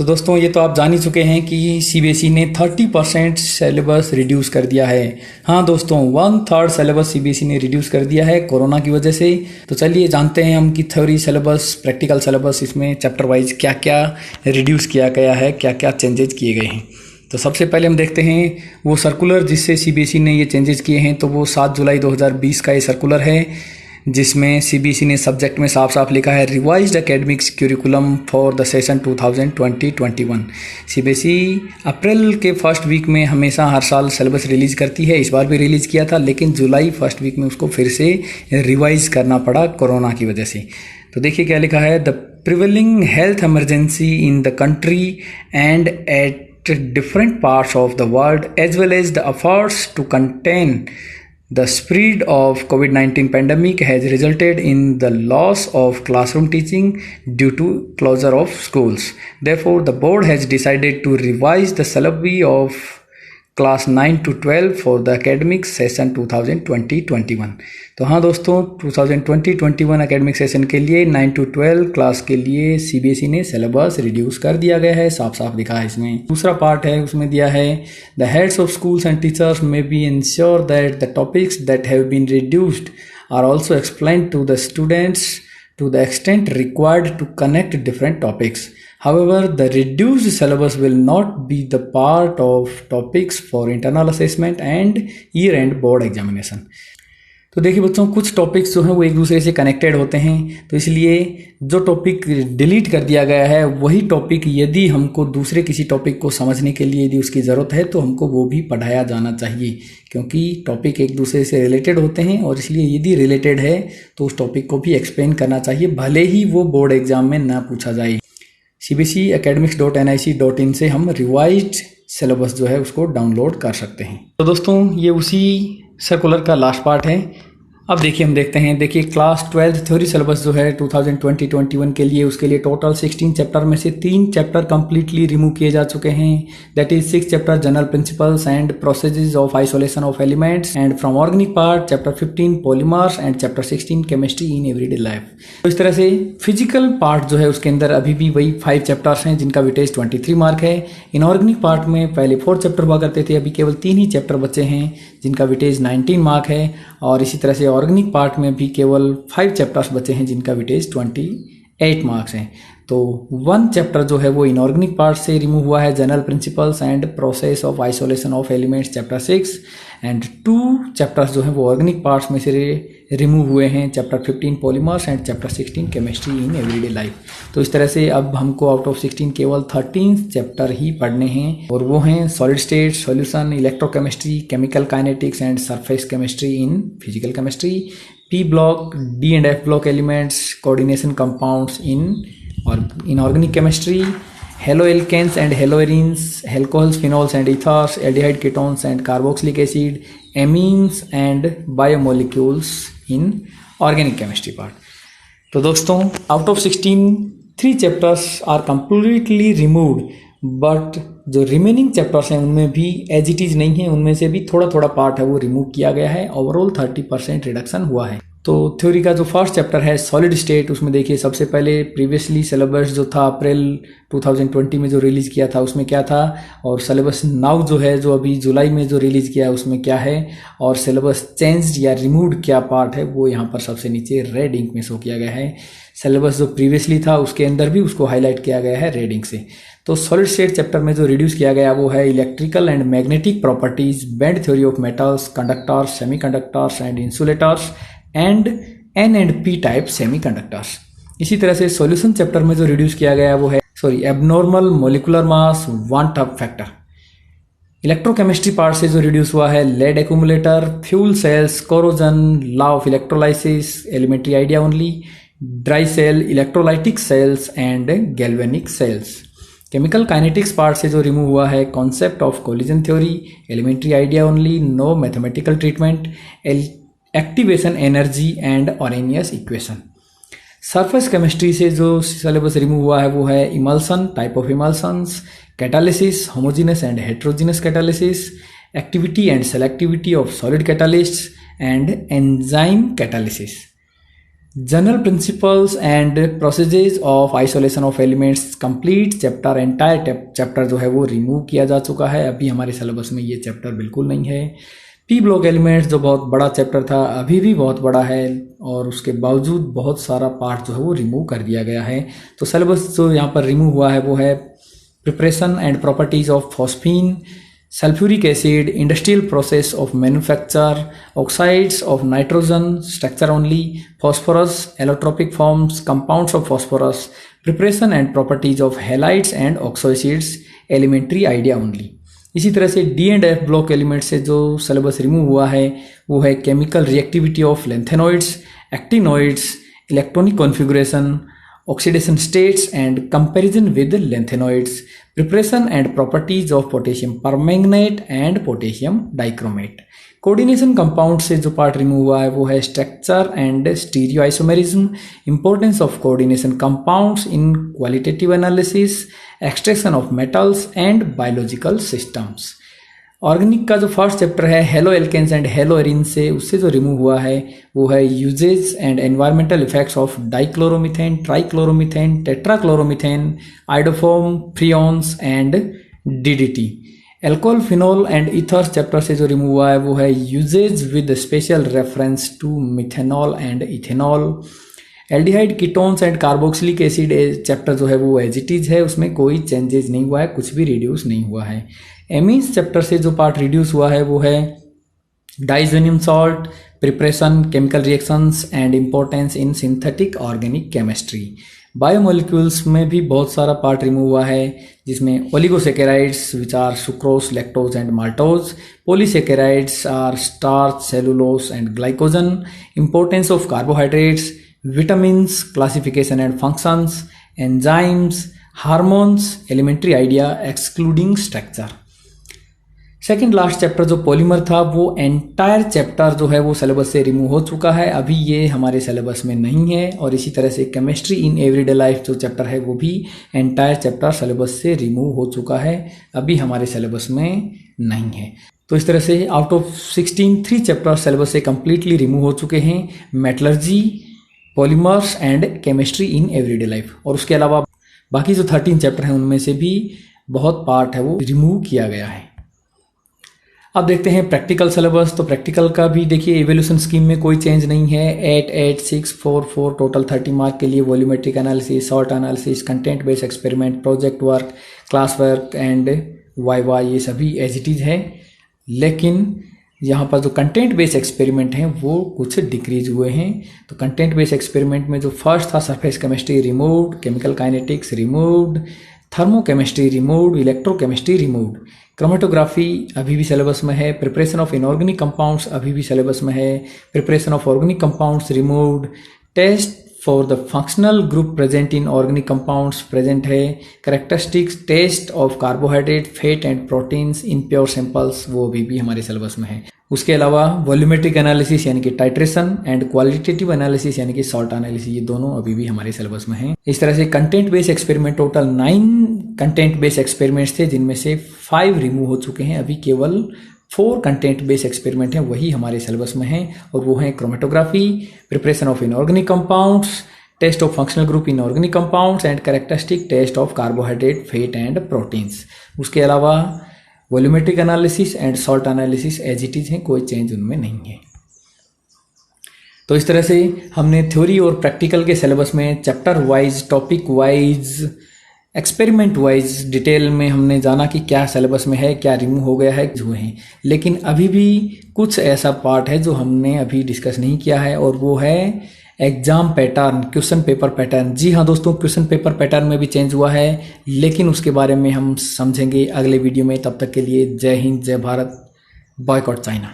तो दोस्तों ये तो आप जान ही चुके हैं कि सीबीएसई ने 30% सिलेबस रिड्यूस कर दिया है। हाँ दोस्तों, 1/3 सिलेबस सीबीएसई ने रिड्यूस कर दिया है कोरोना की वजह से। तो चलिए जानते हैं हम कि थ्योरी सिलेबस, प्रैक्टिकल सिलेबस, इसमें चैप्टर वाइज क्या क्या रिड्यूस किया गया है, क्या क्या चेंजेस किए गए हैं। तो सबसे पहले हम देखते हैं वो सर्कुलर जिससे सीबीएसई ने ये चेंजेस किए हैं। तो वो 7 जुलाई 2020 का ये सर्कुलर है, जिसमें सीबीएसई ने सब्जेक्ट में साफ साफ लिखा है revised academics curriculum for the session 2020-21। CBSE April के फर्स्ट वीक में हमेशा हर साल सिलेबस रिलीज करती है, इस बार भी रिलीज किया था, लेकिन जुलाई फर्स्ट वीक में उसको फिर से रिवाइज करना पड़ा कोरोना की वजह से। तो देखिए क्या लिखा है, the prevailing health emergency in the country and at different parts of the world, as well as the efforts to contain the spread of COVID-19 pandemic, has resulted in the loss of classroom teaching due to closure of schools. Therefore, the board has decided to revise the syllabi of class 9 to 12 for the academic session 2020-21। तो हाँ दोस्तों, 2020-21 academic session के लिए 9 to 12 class के लिए CBSE ने syllabus reduce कर दिया गया है, साफ साफ दिखा है इसमें। दूसरा पार्ट है, उसमें दिया है the heads of schools and teachers may be ensure that the topics that have been reduced are also explained to the students to the extent required to connect different topics. However, the reduced syllabus will not be the part of topics for internal assessment and year-end board examination. तो देखिए बच्चों, कुछ topics जो हैं वो एक दूसरे से कनेक्टेड होते हैं, तो इसलिए जो टॉपिक डिलीट कर दिया गया है वही टॉपिक यदि हमको दूसरे किसी टॉपिक को समझने के लिए यदि उसकी ज़रूरत है तो हमको वो भी पढ़ाया जाना चाहिए, क्योंकि टॉपिक एक दूसरे से रिलेटेड होते हैं और इसलिए यदि रिलेटेड है तो उस टॉपिक को भी एक्सप्लेन करना चाहिए, भले ही वो बोर्ड एग्जाम में ना पूछा जाए। cbseacademics.nic.in से हम रिवाइज्ड सिलेबस जो है उसको डाउनलोड कर सकते हैं। तो दोस्तों ये उसी सर्कुलर का लास्ट पार्ट है। अब देखिए हम देखते हैं, देखिए क्लास 12 थ्योरी सिलेबस जो है 2020-21 के लिए, उसके लिए टोटल 16 चैप्टर में से 3 चैप्टर कंप्लीटली रिमूव किए जा चुके हैं। That is 6 chapter general principles and processes of isolation of elements and from organic part, chapter 15 polymers and chapter 16 chemistry in everyday life. तो इस तरह से फिजिकल पार्ट जो है उसके अंदर अभी भी वही 5 चैप्टर्स हैं जिनका वेटेज 23 मार्क है। इनऑर्गेनिक पार्ट में पहले 4 चैप्टर हुआ करते थे, अभी केवल 3 ही चैप्टर बचे हैं जिनका वेटेज 19 मार्क है, और इसी तरह से ऑर्गेनिक पार्ट में भी केवल 5 चैप्टर्स बचे हैं जिनका वेटेज 28 मार्क्स हैं। तो 1 चैप्टर जो है वो इनऑर्गेनिक पार्ट से रिमूव हुआ है, general principles and process of isolation of elements chapter 6, and 2 chapters जो हैं वो ऑर्गेनिक पार्ट्स में से रिमूव हुए हैं, chapter 15 polymers and chapter 16 chemistry in everyday life. तो इस तरह से अब हमको आउट ऑफ 16 केवल 13 चैप्टर ही पढ़ने हैं, और वो हैं solid state solution, electrochemistry, chemical kinetics and surface chemistry in physical chemistry, p block, d and f block elements, coordination compounds in inorganic chemistry, halo alkanes and haloarenes, alcohols, phenols and ethers, aldehyde ketones and carboxylic acid, amines and biomolecules in organic chemistry part. तो दोस्तों out of 16 3 chapters are completely removed, but जो remaining chapters हैं उनमें भी as it is नहीं है, उनमें से भी थोड़ा थोड़ा पार्ट है वो रिमूव किया गया है। ओवरऑल 30% रिडक्शन हुआ है। तो थ्योरी का जो फर्स्ट चैप्टर है सॉलिड स्टेट, उसमें देखिए सबसे पहले प्रीवियसली सिलेबस जो था अप्रैल 2020 में जो रिलीज़ किया था उसमें क्या था, और सिलेबस नाउ जो है जो अभी जुलाई में जो रिलीज़ किया है उसमें क्या है, और सिलेबस चेंज्ड या रिमूव्ड क्या पार्ट है वो यहाँ पर सबसे नीचे रेड इंक में शो किया गया है। सिलेबस जो प्रीवियसली था उसके अंदर भी उसको हाईलाइट किया गया है रेड इंक से। तो सॉलिड स्टेट चैप्टर में जो रिड्यूस किया गया वो है electrical and magnetic properties, band theory of metals, conductors, semiconductors and insulators and n and p type semiconductors. इसी तरह से सॉल्यूशन चैप्टर में जो रिड्यूस किया गया वो है abnormal molecular mass van Hoff factor. Electrochemistry part से जो रिड्यूस हुआ है lead accumulator, fuel cells, corrosion, law of electrolysis, elementary idea only, dry cell, electrolytic cells and galvanic cells. Chemical kinetics part से जो रिमूव हुआ है concept of collision theory, elementary idea only, no mathematical treatment, activation energy and Arrhenius equation. Surface chemistry से जो syllabus remove हुआ है वो है emulsion, type of emulsions, catalysis, homogeneous and heterogeneous catalysis, activity and selectivity of solid catalysts and enzyme catalysis. General principles and procedures of isolation of elements complete chapter, entire chapter जो है वो remove किया जा चुका है। अभी हमारे syllabus में ये चैप्टर बिल्कुल नहीं है। पी ब्लॉक एलिमेंट्स जो बहुत बड़ा चैप्टर था अभी भी बहुत बड़ा है और उसके बावजूद बहुत सारा पार्ट जो है वो रिमूव कर दिया गया है। तो सिलेबस जो यहाँ पर रिमूव हुआ है वो है preparation and properties of phosphine, sulfuric acid, industrial process of manufacture, oxides of nitrogen, structure only, phosphorus, allotropic forms, compounds of phosphorus, preparation and properties of halides and oxoacids, elementary idea only। इसी तरह से D and f block element से जो syllabus remove हुआ है वो है chemical reactivity of lanthanoids, actinoids, electronic configuration, oxidation states and comparison with lanthanoids, preparation and properties of potassium permanganate and potassium dichromate। Coordination compound से जो part remove हुआ है वो है structure and stereoisomerism, importance of coordination compounds in qualitative analysis, extraction of metals and biological systems. Organic का जो first chapter है halo alkanes and halo arenes से, उससे जो रिमूव हुआ है वो है uses and environmental effects of dichloromethane, trichloromethane, tetrachloromethane, iodoform, freons and DDT. Alcohol, phenol and ethers chapter से जो रिमूव हुआ है वो है uses with special reference to methanol and ethanol. Aldehyde, ketones and carboxylic acid chapter जो है वो as it is है, उसमें कोई चेंजेस नहीं हुआ है, कुछ भी रिड्यूस नहीं हुआ है। एमीन्स चैप्टर से जो पार्ट रिड्यूस हुआ है वो है diazonium salt, preparation, chemical reactions and importance in synthetic organic chemistry. Biomolecules में भी बहुत सारा पार्ट रिमूव हुआ है जिसमें oligosaccharides which are sucrose, lactose and maltose, polysaccharides are starch, cellulose and glycogen, importance of carbohydrates, vitamins, classification and functions, enzymes, hormones, elementary idea excluding structure. Second last chapter जो polymer था वो entire chapter जो है वो syllabus से remove हो चुका है, अभी ये हमारे सिलेबस में नहीं है। और इसी तरह से केमिस्ट्री इन एवरीडे लाइफ जो चैप्टर है वो भी एंटायर चैप्टर सिलेबस से रिमूव हो चुका है, अभी हमारे सिलेबस में नहीं है। तो इस तरह से आउट ऑफ 16 3 चैप्टर सिलेबस से कम्प्लीटली रिमूव हो चुके हैं, metallurgy, polymers and chemistry in everyday life. और उसके अलावा बाकी जो 13 चैप्टर हैं उनमें से भी बहुत पार्ट है वो रिमूव किया गया है। अब देखते हैं प्रैक्टिकल सिलेबस। तो प्रैक्टिकल का भी देखिए इवोल्यूशन स्कीम में कोई चेंज नहीं है। 8, 8, 6, 4, 4 टोटल 30 मार्क के लिए volumetric analysis, salt analysis, content based experiment, project work, class work and viva, ये सभी एज इट इज है। लेकिन यहाँ पर जो कंटेंट बेस्ड एक्सपेरिमेंट हैं वो कुछ डिक्रीज हुए हैं। तो कंटेंट बेस्ड एक्सपेरिमेंट में जो फर्स्ट था surface chemistry removed, chemical kinetics removed, thermochemistry removed, electrochemistry removed, chromatography अभी भी सिलेबस में है, प्रिपरेशन ऑफ इनऑर्गेनिक कंपाउंड्स अभी भी सिलेबस में है, preparation of organic compounds removed, test for the functional group present in organic compounds present है, characteristics test of carbohydrate, fat and proteins in pure samples वो अभी भी हमारे सिलेबस में है। उसके अलावा वॉल्यूमेट्रिक एनालिसिस यानी कि टाइट्रेशन एंड क्वालिटेटिव एनालिसिस यानी कि सॉल्ट एनालिसिस, ये दोनों अभी भी हमारे सिलेबस में हैं। इस तरह से content based experiment total 9 content based experiments थे जिनमें से 5 रिमूव हो चुके हैं। अभी केवल 4 कंटेंट बेस्ड एक्सपेरिमेंट हैं वही हमारे सिलेबस में हैं और वो हैं chromatography, preparation of inorganic compounds, test of functional group in organic compounds and characteristic test of carbohydrate, fat and proteins. उसके अलावा volumetric analysis and salt analysis as it is हैं, कोई चेंज उनमें नहीं है। तो इस तरह से हमने थ्योरी और प्रैक्टिकल के सिलेबस में chapter wise, topic wise, experiment wise detail में हमने जाना कि क्या सिलेबस में है, क्या रिमूव हो गया है, जो है। लेकिन अभी भी कुछ ऐसा पार्ट है जो हमने अभी डिस्कस नहीं किया है और वो है exam pattern, question paper pattern. जी हाँ दोस्तों, क्वेश्चन पेपर पैटर्न में भी चेंज हुआ है, लेकिन उसके बारे में हम समझेंगे अगले वीडियो में। तब तक के लिए जय हिंद, जय भारत, बॉयकॉट चाइना।